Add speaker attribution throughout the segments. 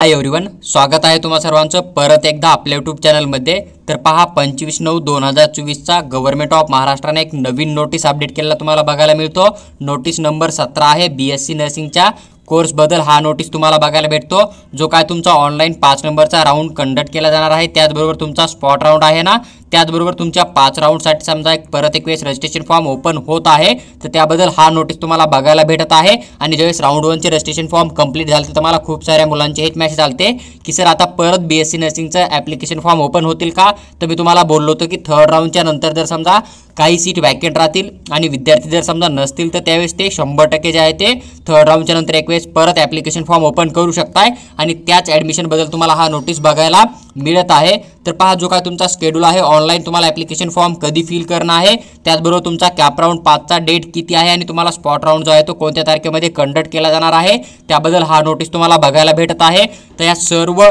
Speaker 1: Hi everyone, स्वागत आहे तुम्हा सर्वांचं परत एकदा आपल्या यूट्यूब चॅनलमध्ये। तर पहा 25/9/2024चा गव्हर्नमेंट ऑफ महाराष्ट्राने एक नवीन नोटीस अपडेट केलेला तुम्हाला बघायला मिळतो। नोटीस नंबर 17 आहे। बीएससी नर्सिंगच्या कोर्स बदल हा नोटीस तुम्हाला बघायला भेटतो, जो काय तुमचा ऑनलाइन 5 नंबरचा राउंड कंडक्ट केला जाणार आहे। त्याचबरोबर तुमचा स्पॉट राउंड आहे ना, त्याचबरोबर तुमच्या 5 राउंडसाठी समजा परत एक वेळेस रजिस्ट्रेशन फॉर्म ओपन होत आहे, तर त्याबद्दल हा नोटीस तुम्हाला बघायला भेटत आहे। आणि ज्यावेळेस राउंड 1 चे रजिस्ट्रेशन फॉर्म कंप्लीट झाले तर तुम्हाला खूप साऱ्या मुलांचे हेच मेसेज आलते की सर आता परत बीएससी नर्सिंगचं ॲप्लिकेशन फॉर्म ओपन होतील का। तर मी तुम्हाला बोललो होतो की थर्ड राउंडच्या नंतर जर समजा काही सीट वॅकेंट राहतील आणि विद्यार्थी जर समजा नसतील तर त्यावेळेस ते 100% जे आहे ते थर्ड राउंडच्या नंतर एक वेळेस परत ॲप्लिकेशन फॉर्म ओपन करू शकताय आणि त्याच ॲडमिशन बद्दल तुम्हाला हा नोटीस बघायला मिळत आहे। तर पहा, जो काय तुमचा शेड्यूल आहे ऑनलाइन तुम्हाला ॲप्लिकेशन फॉर्म कधी फिल करणं आहे, त्याचबरोबर तुमचा कॅप राउंड 5चा डेट किती आहे आणि तुम्हाला स्पॉट राउंड जो आहे तो कोणत्या तारखेमध्ये कंडक्ट केला जाणार आहे, त्याबद्दल हा नोटीस तुम्हाला बघायला भेटत आहे। तर या सर्व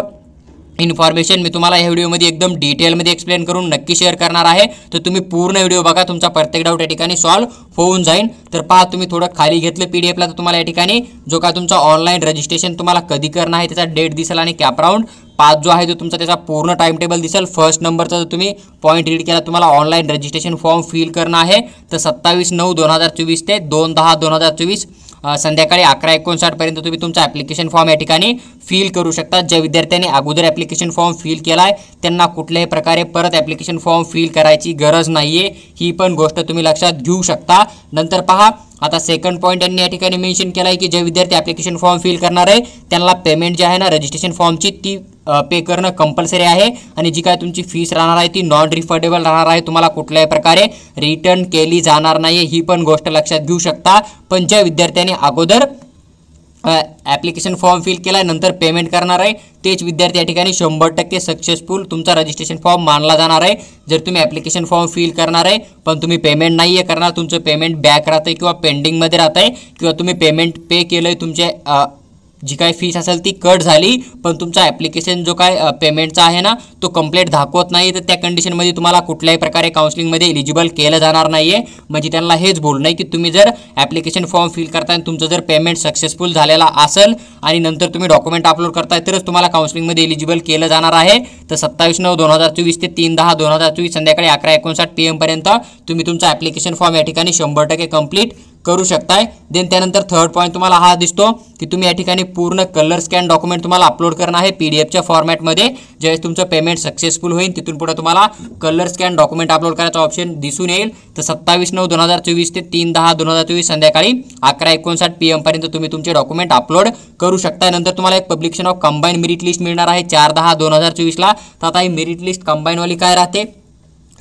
Speaker 1: इन्फॉर्मेशन मी तुम्हाला या व्हिडिओमध्ये एकदम डिटेलमध्ये एक्सप्लेन करून नक्की शेअर करणार आहे। तर तुम्ही पूर्ण व्हिडिओ बघा, तुमचा प्रत्येक डाऊट या ठिकाणी सॉल्व्ह होऊन जाईल। तर पहा, तुम्ही थोडं खाली घेतलं पीडीएफला तर तुम्हाला या ठिकाणी जो काय तुमचा ऑनलाइन रजिस्ट्रेशन तुम्हाला कधी करणं आहे त्याचा डेट दिसेल आणि कॅप राउंड 5 जो आहे तो तुमचा त्याचा पूर्ण टाइम टेबल दिसेल। फर्स्ट नंबरचा जर तुम्ही पॉईंट रीड केला, तुम्हाला ऑनलाइन रजिस्ट्रेशन फॉर्म फिल करणं आहे तर 27/9/2024 ते 2/10/2024 संध्याकाळी 11:59 पर्यंत तुम्ही तुमचा ॲप्लिकेशन फॉर्म या ठिकाणी फिल करू शकता। ज्या विद्यार्थ्यांनी अगोदर ॲप्लिकेशन फॉर्म फिल केला आहे त्यांना कुठल्याही प्रकारे परत ॲप्लिकेशन फॉर्म फिल करायची गरज नाही आहे, ही पण गोष्ट तुम्ही लक्षात घेऊ शकता। नंतर पहा, आता सेकंड पॉईंट यांनी या ठिकाणी मेन्शन केला आहे की जे विद्यार्थी ॲप्लिकेशन फॉर्म फिल करणार आहे त्यांना पेमेंट जी आहे ना रजिस्ट्रेशन फॉर्मची ती पे करणं कंपल्सरी आहे आणि जी काय तुमची फीस राहणार आहे ती नॉन रिफंडेबल राहणार आहे, तुम्हाला कुठल्याही प्रकारे रिटर्न केली जाणार नाही, ही पण गोष्ट लक्षात घेऊ शकता। पण ज्या विद्यार्थ्यांनी अगोदर ॲप्लिकेशन फॉर्म फिल केला आहे नंतर पेमेंट करणार आहे तेच विद्यार्थी या ठिकाणी 100% सक्सेसफुल तुमचा रजिस्ट्रेशन फॉर्म मानला जाणार आहे। जर तुम्ही ॲप्लिकेशन फॉर्म फिल करणार आहे पण तुम्ही पेमेंट नाही आहे करणार, तुमचं पेमेंट बॅक राहतं किंवा पेंडिंगमध्ये राहतं आहे किंवा तुम्ही पेमेंट पे केलं आहे, तुमचे जी काय फीस असेल ती कट झाली पण तुमचा ॲप्लिकेशन जो काय पेमेंटचा आहे ना तो कंप्लीट दाखवत नाही, तर त्या कंडिशनमध्ये तुम्हाला कुठल्याही प्रकारे काउन्सिलिंगमध्ये एलिजिबल केलं जाणार नाही आहे। म्हणजे त्यांना हेच बोलणं आहे की तुम्ही जर ॲप्लिकेशन फॉर्म फिल करताय तुमचं जर पेमेंट सक्सेसफुल झालेला असेल आणि नंतर तुम्ही डॉक्युमेंट अपलोड करताय तरच तुम्हाला काउन्सिलिंगमध्ये एलिजिबल केलं जाणार आहे। तर 27/9/2024 ते 3/10/2024 संध्याकाळी 11:59 PM पर्यंत तुम्ही तुमचा ॲप्लिकेशन फॉर्म या ठिकाणी 100% कंप्लीट करू शकताय। देन त्यानंतर थर्ड पॉईंट तुम्हाला हा दिसतो की तुम्ही या ठिकाणी पूर्ण कलर स्कॅन डॉक्युमेंट तुम्हाला अपलोड करणं आहे पीडीएफच्या फॉर्मॅटमध्ये। ज्यावेळेस तुमचं पेमेंट सक्सेसफुल होईल तिथून पुढे तुम्हाला कलर स्कॅन डॉक्युमेंट अपलोड करायचा ऑप्शन दिसून येईल। तर 27/9/2024 ते 3/10/2024 संध्याकाळी 11:59 PM पर्यंत तुम्ही तुमचे डॉक्युमेंट अपलोड करू शकता। नंतर तुम्हाला एक publication of combine merit list मिळणार आहे 4/10/2024 ला। तर आता ही मेरिट लिस्ट कंबाईनवाली काय राहते,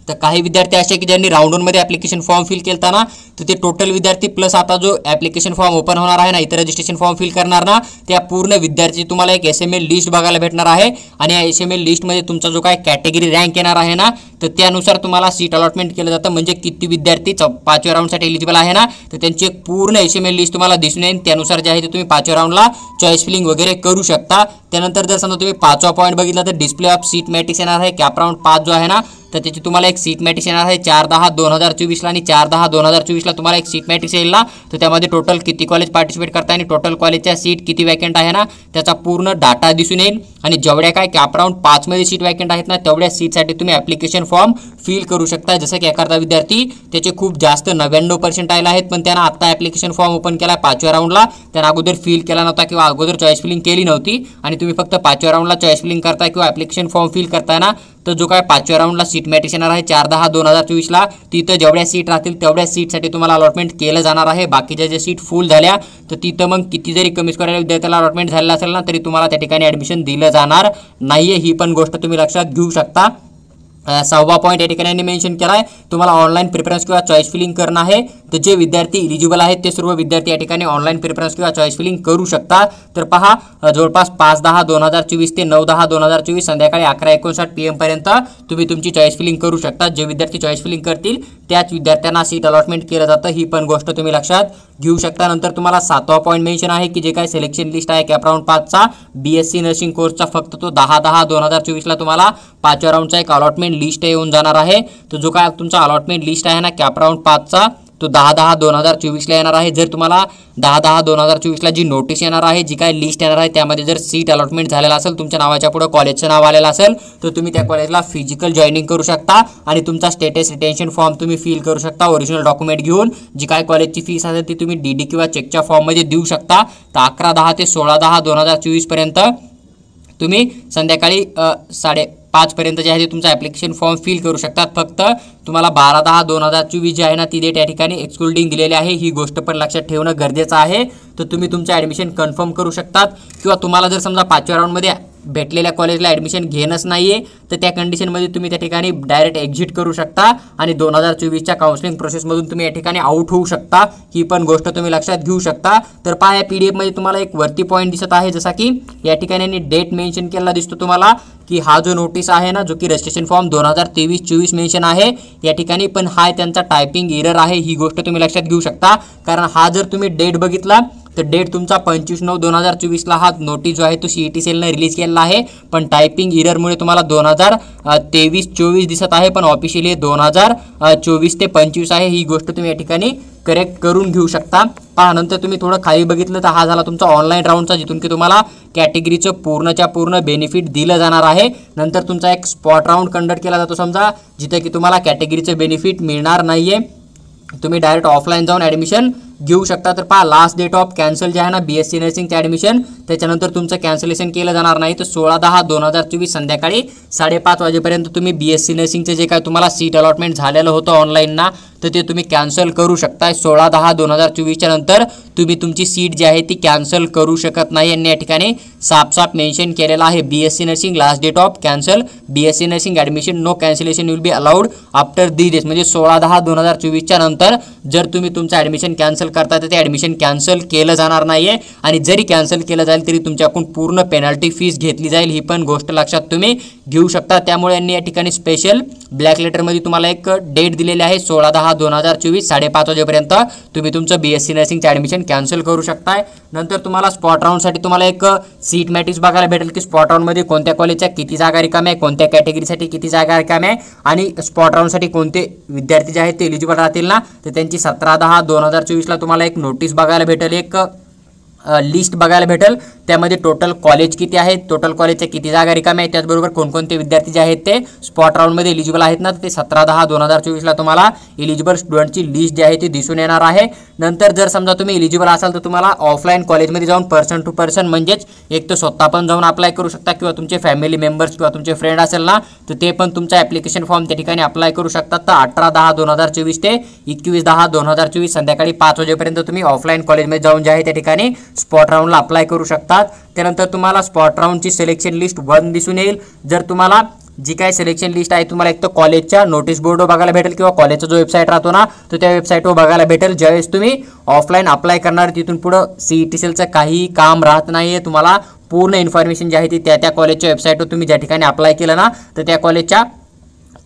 Speaker 1: तर काही विद्यार्थी असे की ज्यांनी राउंड 1 मध्ये ॲप्लिकेशन फॉर्म फिल केलता ना, तर ते टोटल विद्यार्थी प्लस आता जो ॲप्लिकेशन फॉर्म ओपन होणार आहे ना, इतर रजिस्ट्रेशन फॉर्म फिल करणार ना, त्या पूर्ण विद्यार्थी तुम्हाला एक SML लिस्ट बघायला भेटणार आहे आणि या SML लिस्टमध्ये तुमचा जो काय कॅटेगरी रँक येणार आहे ना, तर त्यानुसार तुम्हाला सीट अलॉटमेंट केलं जातं। म्हणजे किती विद्यार्थी 5व्या राऊंडसाठी एलिजिबल आहे ना, तर त्यांची एक पूर्ण SML लिस्ट तुम्हाला दिसून येईल। त्यानुसार जे आहे ते तुम्ही 5व्या राऊंडला चॉईस फिलिंग वगैरे करू शकता। त्यानंतर जर समजा तुम्ही 5वा पॉईंट बघितला तर डिस्प्ले ऑफ सीट मॅट्रिक्स येणार आहे। कॅप राऊंड 5 जो आहे ना, तर त्याची तुम्हाला एक सीट मॅट्रिक्स येणार आहे 4/10/2024 ला आणि 4/10/2024 ला तुम्हाला एक सीट मॅट्रिक्स येईल ना, तर त्यामध्ये टोटल किती कॉलेज पार्टिसिपेट करताय आणि टोटल कॉलेजच्या सीट किती वॅकंट आहे ना त्याचा पूर्ण डाटा दिसून येईल। आणि जेवढ्या काय कॅप राऊंड 5 मध्ये सीट वॅकंट आहेत ना तेवढ्या सीटसाठी तुम्ही ॲप्लिकेशन फॉर्म फिल करू शकता। जसं की एखादा विद्यार्थी त्याचे खूप जास्त 99% आहेत पण त्यानं आता ॲप्लिकेशन फॉर्म ओपन केला 5व्या राऊंडला, त्यानं अगोदर फिल केला नव्हता किंवा अगोदर चॉईस फिलिंग केली नव्हती आणि तुम्ही फक्त 5व्या राऊंडला चॉईस फिलिंग करताय किंवा ॲप्लिकेशन फॉर्म फिल करताय ना, तर जो काय 5व्या राऊंडला सीट मॅट्रिक्स येणार आहे 4/10/2024 ला, तिथं जेवढ्या सीट राहतील तेवढ्या सीटसाठी तुम्हाला अलॉटमेंट केलं जाणार आहे। बाकीच्या ज्या सीट फुल झाल्या तर तिथं मग किती जरी कमी स्कोर विद्यार्थ्याला अलॉटमेंट झालेला असेल ना तरी तुम्हाला त्या ठिकाणी ॲडमिशन दिलं जाणार नाहीये, ही पण गोष्ट तुम्ही लक्षात घेऊ शकता। 6वा पॉईंट या ठिकाणी मेन्शन केला आहे, तुम्हाला ऑनलाइन प्रिफरन्स किंवा चॉईस फिलिंग करणं आहे। तर जे विद्यार्थी एलिजिबल आहेत ते सर्व विद्यार्थी या ठिकाणी ऑनलाइन प्रिफरन्स किंवा चॉईस फिलिंग करू शकता। तर पहा, जवळपास 5/10/2024 ते 9/10/2024 संध्याकाळी 11:59 PM पर्यंत तुम्ही तुमची चॉईस फिलिंग करू शकता। जे विद्यार्थी चॉईस फिलिंग करतील त्याच विद्यार्थ्यांना सीट अलॉटमेंट केलं जातं, ही पण गोष्ट तुम्ही लक्षात घेऊ शकता। नंतर तुम्हाला 7वा पॉईंट मेन्शन आहे की जे काय सिलेक्शन लिस्ट आहे कॅप राऊंड 5चा बीएससी नर्सिंग कोर्सचा फक्त तो 10/10/2024 ला तुम्हाला 5व्या राऊंडचा एक अलॉटमेंट लिस्ट येऊन जाणार आहे। तो जो काय तुमचा अलॉटमेंट लिस्ट आहे ना कॅप राऊंड 5चा तो 10/10/2024ला येणार आहे. जर तुम्हाला 10/10/2024ला जी नोटीस येणार आहे, जी काय लिस्ट येणार आहे, त्यामध्ये जर सीट अलॉटमेंट झालेला असेल, तुमच्या नावाच्या पुढे कॉलेजचं नाव आलेलं असेल, तर तुम्ही त्या कॉलेजला फिजिकल जॉईनिंग करू शकता आणि तुमचा स्टेटस रिटेन्शन फॉर्म तुम्ही फिल करू शकता ओरिजिनल डॉक्युमेंट घेऊन. जी काय कॉलेजची फीस असेल ती तुम्ही डीडी किंवा चेकच्या फॉर्ममध्ये देऊ शकता. तर 11/10 ते 16/10/2024 पर्यंत तुम्ही संध्याकाळी 5:30 पर्यंत जे आहे ते तुमचा ॲप्लिकेशन फॉर्म फिल करू शकतात. फक्त तुम्हाला 12/10/2024 जी आहे ना ती डेट या ठिकाणी एक्सक्लुडिंग दिलेली आहे. ही गोष्ट पण लक्षात ठेवणं गरजेचं आहे. तर तुम्ही तुमचं ॲडमिशन कन्फर्म करू शकतात किंवा तुम्हाला जर समजा 5व्या राऊंडमध्ये भेटलेल्या कॉलेजला ॲडमिशन घेणंच नाही आहे तर त्या कंडिशनमध्ये तुम्ही त्या ठिकाणी डायरेक्ट एक्झिट करू शकता आणि 2024च्या काउन्सिलिंग प्रोसेसमधून तुम्ही या ठिकाणी आउट होऊ शकता. ही पण गोष्ट तुम्ही लक्षात घेऊ शकता. तर पहा, या PDF मध्ये तुम्हाला एक वरती पॉईंट दिसत आहे, जसा की या ठिकाणी डेट मेन्शन केलेला दिसतो तुम्हाला की हा जो नोटीस आहे ना, जो की रजिस्ट्रेशन फॉर्म 2023-24 मेन्शन आहे या ठिकाणी, पण हा त्यांचा टायपिंग एरर आहे. ही गोष्ट तुम्ही लक्षात घेऊ शकता. कारण हा जर तुम्ही डेट बघितला तर डेट तुमचा 25/9/2024ला हा नोटीस जो आहे तो CET सेलने रिलीज केलेला आहे, पण टायपिंग एररमुळे तुम्हाला 2023-24 दिसत आहे, पण ऑफिशियली 2024 ते 25 आहे. ही गोष्ट तुम्ही या ठिकाणी करेक्ट करून घेऊ शकता. पहा, नंतर तुम्ही थोडं खाली बघितलं तर हा झाला तुमचा ऑनलाईन राऊंडचा, जिथून की तुम्हाला कॅटेगरीचं पूर्णच्या पूर्ण बेनिफिट दिलं जाणार आहे. नंतर तुमचा एक स्पॉट राऊंड कंडक्ट केला जातो समजा, जिथे की तुम्हाला कॅटेगरीचं बेनिफिट मिळणार नाही आहे, तुम्ही डायरेक्ट ऑफलाईन जाऊन ॲडमिशन घेऊ शकता. तर पहा, लास्ट डेट ऑफ कॅन्सल जे आहे ना BSc नर्सिंगचं ॲडमिशन, त्याच्यानंतर तुमचं कॅन्सलेशन केलं जाणार नाही. तर 16/10/2024 संध्याकाळी 5:30 वाजेपर्यंत तुम्ही BSc नर्सिंगचं जे काय तुम्हाला सीट अलॉटमेंट झालेलं होतं ऑनलाईन ना, तर ते तुम्ही कॅन्सल करू शकता. 16/10/2024च्या नंतर तुम्ही तुमची सीट जी आहे ती कॅन्सल करू शकत नाही. यांनी या ठिकाणी साफ मेन्शन केलेलं आहे, BSc nursing last date of cancel BSc nursing admission, no cancellation will be allowed after the days. म्हणजे 16/10/2024च्या नंतर जर तुम्ही तुमचं ॲडमिशन कॅन्सल करता तर ते ॲडमिशन कॅन्सल केलं जाणार नाही आहे आणि जरी कॅन्सल केलं जाईल तरी तुमच्याकडून पूर्ण पेनल्टी फीस घेतली जाईल. ही पण गोष्ट लक्षात तुम्ही घेऊ शकता. त्यामुळे यांनी या ठिकाणी स्पेशल ब्लॅक लेटरमध्ये तुम्हाला एक डेट दिलेली आहे, 16/10/2024 5:30 वाजेपर्यंत तुम्ही तुमचं BSc नर्सिंगचं ॲडमिशन कॅन्सल करू शकताय. नंतर तुम्हाला स्पॉट राऊंडसाठी तुम्हाला एक सीट मॅट्रिक्स बघायला भेटेल की स्पॉट राऊंडमध्ये कोणत्या कॉलेजच्या किती जागा रिकाम्या आहे, कोणत्या कॅटेगरीसाठी किती जागा रिकाम्या आहे आणि स्पॉट राऊंडसाठी कोणते विद्यार्थी जे आहेत ते एलिजिबल राहतील ना, तर त्यांची 17/10/2024ला तुम्हाला एक नोटीस बघायला भेटेल, एक लिस्ट बघायला भेटेल. त्यामध्ये टोटल कॉलेज किती आहेत, टोटल कॉलेजच्या किती जागा रिकाम्या आहेत, त्याचबरोबर कोणकोणते विद्यार्थी जे आहेत ते स्पॉट राऊंडमध्ये एलिजिबल आहेत ना, ते 17/10/2024ला तुम्हाला एलिजिबल स्टुडंटची लिस्ट जी आहे ती दिसून येणार आहे. नंतर जर समजा तुम्ही एलिजिबल असाल तर तुम्हाला ऑफलाईन कॉलेजमध्ये जाऊन पर्सन टू पर्सन, म्हणजेच एक तर स्वतः पण जाऊन अप्लाय करू शकता किंवा तुमचे फॅमिली मेंबर्स किंवा तुमचे फ्रेंड असेल ना, तर ते पण तुमचा ॲप्लिकेशन फॉर्म त्या ठिकाणी अप्लाय करू शकतात. तर 18/10/2024 ते 21/10/2024 संध्याकाळी 5 वाजेपर्यंत तुम्ही ऑफलाईन कॉलेजमध्ये जाऊन जे आहे त्या ठिकाणी स्पॉट राऊंडला अप्लाय करू शकतात. त्यानंतर तुम्हाला स्पॉट राऊंडची सिलेक्शन लिस्ट 1 दिसून येईल. जर तुम्हाला जी काय सिलेक्शन लिस्ट आहे तुम्हाला एक तर कॉलेजच्या नोटीस बोर्डवर बघायला भेटेल किंवा कॉलेजचा जो वेबसाईट राहतो ना, तर त्या वेबसाईटवर बघायला भेटेल. ज्यावेळेस तुम्ही ऑफलाईन अप्लाय करणार तिथून पुढं CET सेलचं काही काम राहत नाही आहे. तुम्हाला पूर्ण इन्फॉर्मेशन जी आहे ती त्या कॉलेजच्या वेबसाईटवर तुम्ही ज्या ठिकाणी अप्लाय केलं ना, तर त्या कॉलेजच्या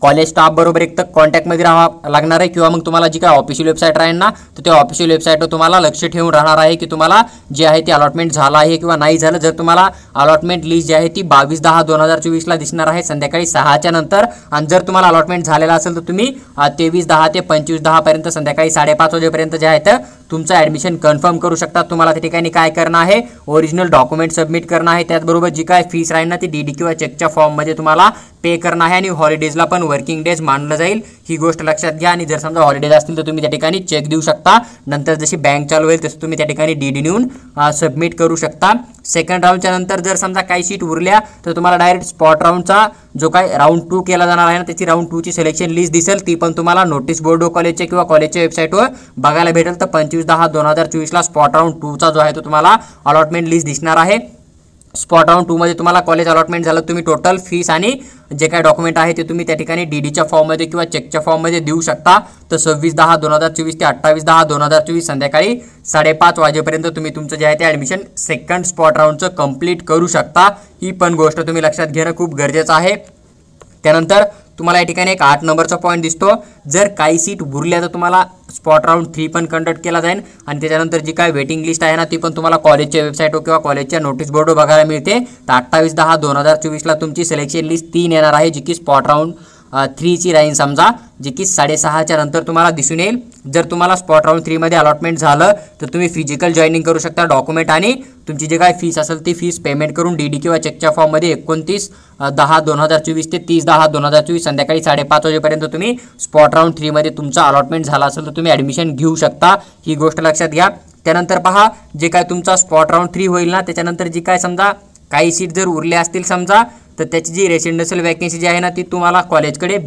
Speaker 1: कॉलेज स्टाफ बरोबर एक तर कॉन्टॅक्टमध्ये राहावं लागणार आहे किंवा मग तुम्हाला जी काय ऑफिशियल वेबसाईट राहील ना, तर त्या ऑफिशियल वेबसाईटवर तुम्हाला लक्ष ठेवून राहणार आहे की तुम्हाला जे आहे ते अलॉटमेंट झालं आहे किंवा नाही झालं. जर तुम्हाला अलॉटमेंट लिस्ट जी आहे ती 22/10/2024ला दिसणार आहे संध्याकाळी 6च्या नंतर, आणि जर तुम्हाला अलॉटमेंट झालेला असेल तर तुम्ही 23/10 ते 25/10 पर्यंत संध्याकाळी 5:30 वाजेपर्यंत जे आहे तर तुमचं ॲडमिशन कन्फर्म करू शकता. तुम्हाला त्या ठिकाणी काय करणं आहे, ओरिजिनल डॉक्युमेंट सबमिट करणं आहे, त्याचबरोबर जी काय फीस राहील ना ती डीडी किंवा चेकच्या फॉर्ममध्ये तुम्हाला पे करणं आहे आणि हॉलिडेजला पण वर्किंग डेज मानलं जाईल. ही गोष्ट लक्षात घ्या. आणि जर समजा हॉलिडेज असतील तर तुम्ही त्या ठिकाणी चेक देऊ शकता. नंतर जशी बँक चालू होईल तसं तुम्ही त्या ठिकाणी डीडी नेऊन सबमिट करू शकता. सेकंड राऊंडच्या नंतर जर समजा काही सीट उरल्या तर तुम्हाला डायरेक्ट स्पॉट राऊंडचा जो काय राऊंड 2 केला जाणार आहे ना, त्याची राऊंड 2ची सिलेक्शन लिस्ट दिसेल. ती पण तुम्हाला नोटीस बोर्ड कॉलेजच्या किंवा कॉलेजच्या वेबसाईटवर बघायला भेटेल. तर 25/10/2024ला स्पॉट राऊंड 2चा जो आहे तो तुम्हाला अलॉटमेंट लिस्ट दिसणार आहे. स्पॉट राऊंड 2 मध्ये तुम्हाला कॉलेज अलॉटमेंट झालं, तुम्ही टोटल फीस आणि जे काय डॉक्युमेंट आहे ते तुम्ही त्या ठिकाणी डीडीच्या फॉर्ममध्ये किंवा चेकच्या फॉर्ममध्ये देऊ शकता. तर 26/10/2024 ते 28/10/2024 संध्याकाळी 5:30 वाजेपर्यंत तुम्ही तुमचं जे आहे ते ॲडमिशन सेकंड स्पॉट राऊंडचं कंप्लीट करू शकता. ही पण गोष्ट तुम्ही लक्षात घेणं खूप गरजेचं आहे. त्यानंतर तुम्हाला या ठिकाणी एक 8 नंबरचा पॉईंट दिसतो, जर काही सीट उरल्या तर तुम्हाला स्पॉट राऊंड 3 पण कंडक्ट केला जाईल आणि त्याच्यानंतर जी काय वेटिंग लिस्ट आहे ना ती पण तुम्हाला कॉलेजच्या वेबसाईटवर किंवा कॉलेजच्या नोटीस बोर्डवर बघायला मिळते. तर 28/10/2024ला तुमची सिलेक्शन लिस्ट 3 येणार आहे, जी की स्पॉट राऊंड 3ची राहीन समजा, जे की 6:30च्या नंतर तुम्हाला दिसून येईल. जर तुम्हाला स्पॉट राऊंड 3 मध्ये अलॉटमेंट झालं तर तुम्ही फिजिकल जॉईनिंग करू शकता. डॉक्युमेंट आणि तुमची जे काय फीस असेल ती फीस पेमेंट करून डीडी किंवा चेकच्या फॉर्ममध्ये 29/10/2024 ते 30/10/2024 संध्याकाळी 5:30 वाजेपर्यंत तुम्ही स्पॉट राऊंड 3 मध्ये तुमचा अलॉटमेंट झाला असेल तर तुम्ही ॲडमिशन घेऊ शकता. ही गोष्ट लक्षात घ्या. त्यानंतर पहा, जे काय तुमचा स्पॉट राऊंड 3 होईल ना, त्याच्यानंतर जी काय समजा काही सीट जर उरल्या असतील समजा, तर त्याची जी रेसिडेन्शियल वॅकन्सी जी आहे ना ती तुम्हाला कॉलेजकडे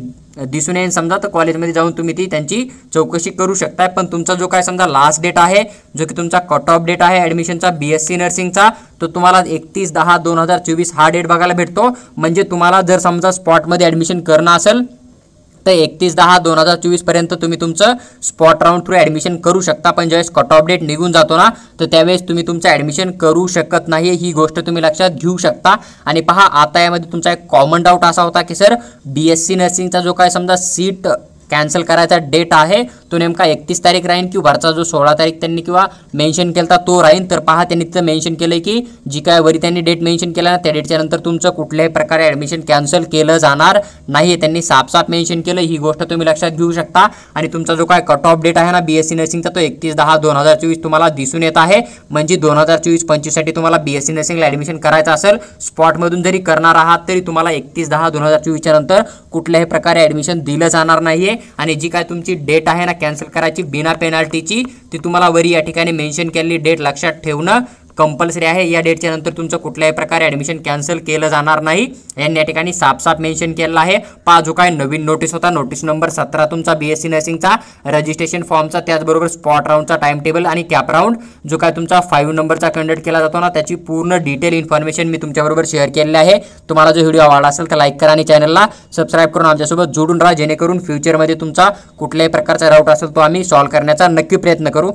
Speaker 1: दिसून येईल समजा, तर कॉलेजमध्ये जाऊन तुम्ही ती त्यांची चौकशी करू शकता. पण तुमचा जो काय समजा लास्ट डेट आहे, जो की तुमचा कट ऑफ डेट आहे ॲडमिशनचा BSc नर्सिंगचा, तो तुम्हाला 31/10/2024 हा डेट बघायला भेटतो. म्हणजे तुम्हाला जर समजा स्पॉटमध्ये ॲडमिशन करणं असेल तर 31/10/2024 पर्यंत तुम्ही तुमचं स्पॉट राऊंड थ्रू ॲडमिशन करू शकता. पण ज्यावेळेस कट ऑफ डेट निघून जातो ना, तर त्यावेळेस तुम्ही तुमचं ॲडमिशन करू शकत नाही. ही गोष्ट तुम्ही लक्षात घेऊ शकता. आणि पहा, आता यामध्ये तुमचा एक कॉमन डाऊट असा होता की सर BSc नर्सिंगचा जो काय समजा सीट कॅन्सल करायचा डेट आहे तो नेमका 31 तारीख राहीन की वरचा जो 16 तारीख त्यांनी किंवा मेन्शन केला तो राहीन. तर पहा, त्यांनी तिथं मेन्शन केलं की जी काय वरी त्यांनी डेट मेन्शन केला ना, त्या डेटच्या नंतर तुमचं कुठल्याही प्रकारे ॲडमिशन कॅन्सल केलं जाणार नाही. त्यांनी साफ मेन्शन केलं. ही गोष्ट तुम्ही लक्षात घेऊ शकता. आणि तुमचा जो काय कट ऑफ डेट आहे ना BSc नर्सिंगचा, तो 31/10/2024 तुम्हाला दिसून येत आहे. म्हणजे 2024-25 साठी तुम्हाला BSc नर्सिंगला ॲडमिशन करायचं असेल, स्पॉटमधून जरी करणार आहात तरी तुम्हाला 31/10/2024 नंतर कुठल्याही प्रकारे ॲडमिशन दिलं जाणार नाहीये. आणि जी काय तुमची डेट आहे ना कॅन्सल करायची बिना पेनल्टीची, ती तुम्हाला वरी या ठिकाणी मेन्शन केलेली डेट लक्षात ठेवणं कंपल्सरी आहे. या डेटच्या नंतर तुमचं कुठल्याही प्रकारे ॲडमिशन कॅन्सल केलं जाणार नाही. यांनी या ठिकाणी साफ मेन्शन केलेलं आहे. पहा, जो काय नवीन नोटीस होता, नोटीस नंबर 17 तुमचा BSc नर्सिंगचा रजिस्ट्रेशन फॉर्मचा, त्याचबरोबर स्पॉट राऊंडचा टाइम टेबल आणि कॅप राऊंड जो काय तुमचा 5 नंबरचा कंडक्ट केला जातो ना, त्याची पूर्ण डिटेल इन्फॉर्मेशन मी तुमच्याबरोबर शेअर केलेली आहे. तुम्हाला जो व्हिडिओ आवडला असेल तर लाईक करा आणि चॅनलला सबस्क्राईब करून आमच्यासोबत जोडून राहा, जेणेकरून फ्युचरमध्ये तुमचा कुठल्याही प्रकारचा डाऊट असेल तो आम्ही सॉल्व्ह करण्याचा नक्की प्रयत्न करू.